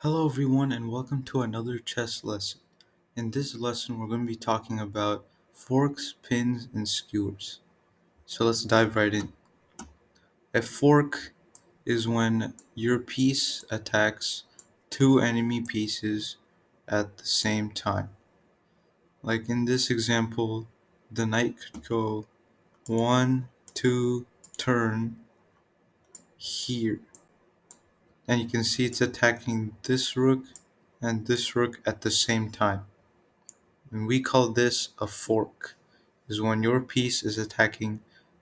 Hello, everyone, and welcome to another chess lesson. In this lesson, we're going to be talking about forks, pins, and skewers. So let's dive right in. A fork is when your piece attacks two enemy pieces at the same time. Like in this example, the knight could go 1, 2, turn here. And you can see it's attacking this rook and this rook at the same time. And we call this a fork, is when your piece is attacking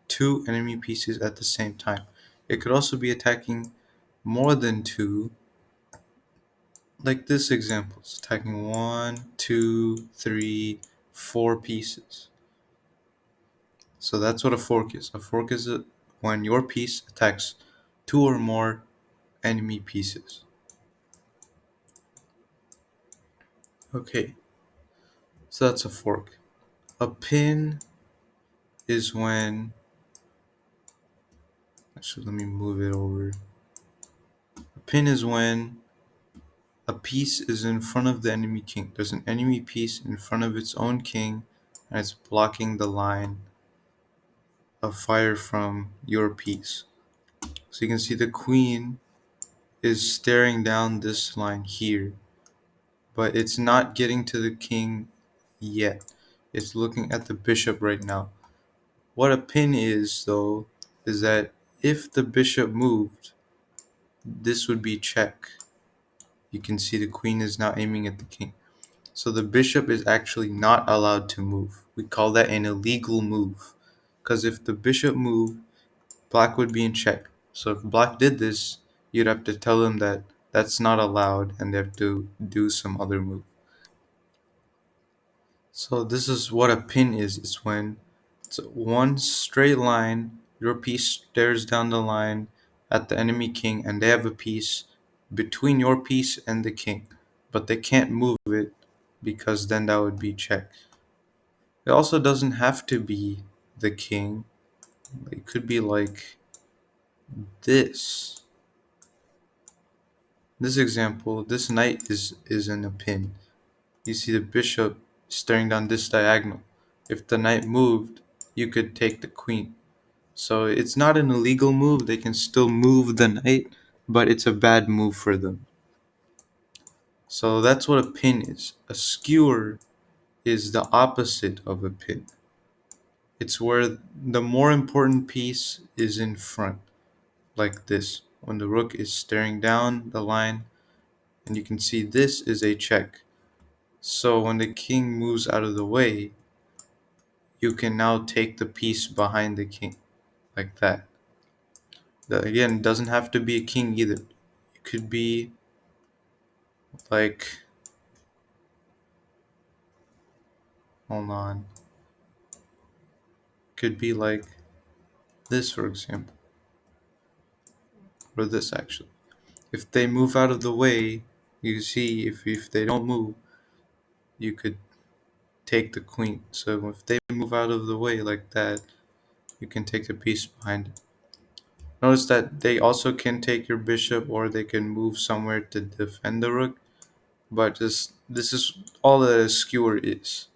two enemy pieces at the same time. It could also be attacking more than two, like this example. It's attacking one, two, three, four pieces. So that's what a fork is. A fork is when your piece attacks two or more enemy pieces. Okay, so that's a fork. A pin is when, actually, let me move it over. A pin is when a piece is in front of the enemy king. There's an enemy piece in front of its own king, and it's blocking the line of fire from your piece. So you can see the queen is staring down this line here, but it's not getting to the king yet. It's looking at the bishop right now. What a pin is, though, is that if the bishop moved, this would be check. You can see the queen is now aiming at the king. So the bishop is actually not allowed to move. We call that an illegal move. Because if the bishop moved, black would be in check. So if black did this, you'd have to tell them that that's not allowed and they have to do some other move. So this is what a pin is. It's when it's one straight line, your piece stares down the line at the enemy king, and they have a piece between your piece and the king. But they can't move it because then that would be check. It also doesn't have to be the king. It could be like this. This example, this knight is in a pin. You see the bishop staring down this diagonal. If the knight moved, you could take the queen. So it's not an illegal move. They can still move the knight, but it's a bad move for them. So that's what a pin is. A skewer is the opposite of a pin. It's where the more important piece is in front, like this, when the rook is staring down the line, and you can see this is a check. So when the king moves out of the way, you can now take the piece behind the king, like that. That again doesn't have to be a king either. It could be like, hold on, could be like this, for example, or this actually. If they move out of the way, you see if they don't move, you could take the queen. So if they move out of the way like that, you can take the piece behind it. Notice that they also can take your bishop or they can move somewhere to defend the rook, but this is all that a skewer is.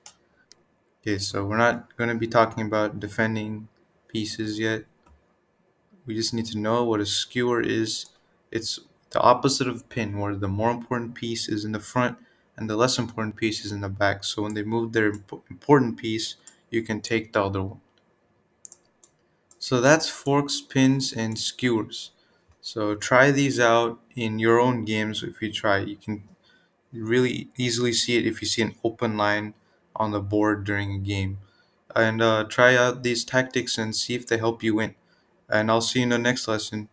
Okay, so we're not going to be talking about defending pieces yet. We just need to know what a skewer is. It's the opposite of pin, where the more important piece is in the front and the less important piece is in the back. So when they move their important piece, you can take the other one. So that's forks, pins, and skewers. So try these out in your own games. If you try, you can really easily see it if you see an open line on the board during a game. And try out these tactics and see if they help you win. And I'll see you in the next lesson.